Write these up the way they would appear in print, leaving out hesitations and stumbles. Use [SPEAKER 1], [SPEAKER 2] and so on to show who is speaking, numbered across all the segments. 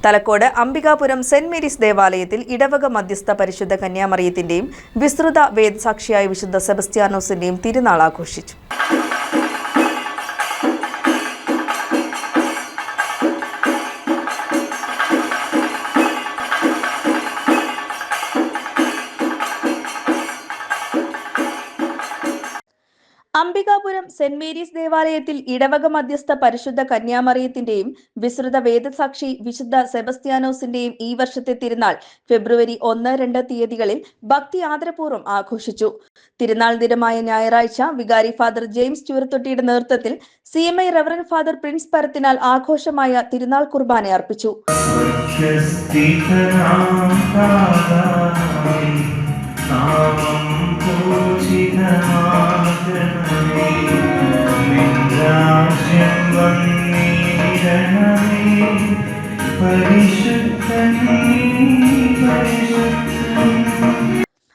[SPEAKER 1] Thalakkode Ambikapuram saint Mary's ദേവാലയത്തിൽ ഇടവക മധ്യസ്ഥ പരിശുദ്ധ കന്യാമറിയത്തിന്റെയും വിസ്തൃത വേദസാക്ഷിയായ വിശുദ്ധ സെബസ്ത്യാനോസിന്റെയും തിരുനാൾ ആഘോഷിച്ചു. അംബികാപുരം സെന്റ് മേരീസ് ദേവാലയത്തിൽ ഇടവക മധ്യസ്ഥ പരിശുദ്ധ കന്യാമറിയത്തിന്റെയും വിസ്തൃത വേദസാക്ഷി വിശുദ്ധ സെബസ്ത്യാനോസിന്റെയും ഈ വർഷത്തെ തിരുനാൾ ഫെബ്രുവരി 1-2 തീയതികളിൽ ഭക്തി ആദരപൂർവ്വം ആഘോഷിച്ചു. തിരുനാൾ ദിനമായ ഞായറാഴ്ച വികാരി ഫാദർ ജെയിംസ് ചൂരത്തൊട്ടിയുടെ നേതൃത്വത്തിൽ CMI reverend father Prince Parathinal ആഘോഷമായ തിരുനാൾ കുർബാന അർപ്പിച്ചു.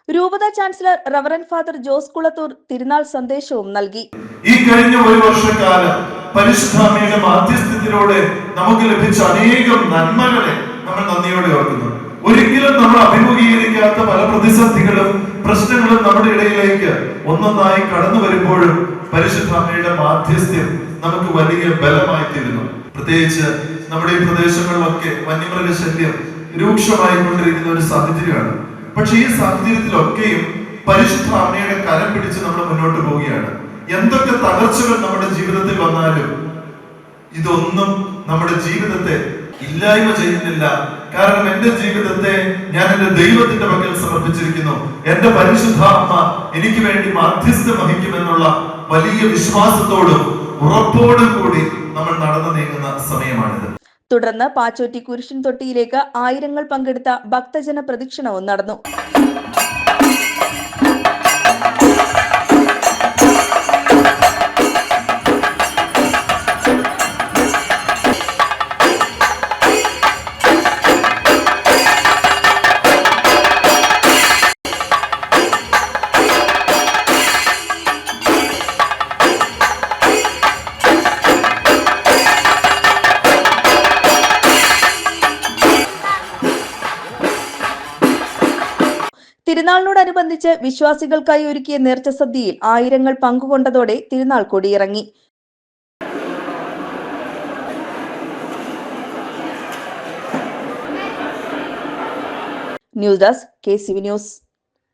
[SPEAKER 1] രൂപത chancellor reverend father Jose Kulathur തിരുനാൾ സന്ദേശവും നൽകി.
[SPEAKER 2] ഈ കഴിഞ്ഞ ഒരു വർഷക്കാലം പരിശുദ്ധാമ്മയുടെ മാധ്യസ്ഥത്തിലൂടെ നമുക്ക് ലഭിച്ച അനേകം നന്മകളെ നമ്മൾ നന്ദിയോടെ ഓർക്കുന്നു. ഒരിക്കലും നമ്മൾ അഭിമുഖീകരിക്കാത്ത പല പ്രതിസന്ധികളും പ്രശ്നങ്ങളും നമ്മുടെ ഇടയിലേക്ക് ഒന്നൊന്നായി കടന്നു വരുമ്പോഴും പരിശുദ്ധാമ്മയുടെ മാധ്യസ്ഥ്യം നമുക്ക് വലിയ ബലമായി തീരുന്നു. പ്രത്യേകിച്ച് നമ്മുടെ ഈ പ്രദേശങ്ങളിലൊക്കെ വന്യമൃഗ ശല്യം രൂക്ഷമായി കൊണ്ടിരിക്കുന്ന ഒരു സാഹചര്യമാണ്. പക്ഷെ ഈ സാഹചര്യത്തിലൊക്കെയും പരിശുദ്ധ അമ്മയുടെ കരം പിടിച്ച് നമ്മൾ മുന്നോട്ട് പോവുകയാണ്. എന്തൊക്കെ തകർച്ചകൾ നമ്മുടെ ജീവിതത്തിൽ വന്നാലും ഇതൊന്നും നമ്മുടെ ജീവിതത്തെ ഇല്ലായ്മ ചെയ്യുന്നില്ല. കാരണം എന്റെ ജീവിതത്തെ ഞാൻ എന്റെ ദൈവത്തിന്റെ പക്കൽ സമർപ്പിച്ചിരിക്കുന്നു. എന്റെ പരിശുദ്ധ അമ്മ എനിക്ക് വേണ്ടി മാധ്യസ്ഥം വഹിക്കുമെന്നുള്ള വലിയ വിശ്വാസത്തോടും ഉറപ്പോടും കൂടി നമ്മൾ നടന്നു നീങ്ങുന്ന സമയമാണിത്.
[SPEAKER 1] തുടർന്ന് പാച്ചോറ്റി കുരിശൻ തൊട്ടിയിലേക്ക് ആയിരങ്ങൾ പങ്കെടുത്ത ഭക്തജന പ്രദക്ഷിണവും നടന്നു. തിരുനാളിനോടനുബന്ധിച്ച് വിശ്വാസികൾക്കായി ഒരുക്കിയ നേർച്ച സദ്യയിൽ ആയിരങ്ങൾ പങ്കുകൊണ്ടതോടെ തിരുനാൾ കൊടിയിറങ്ങി. News desk KCV news.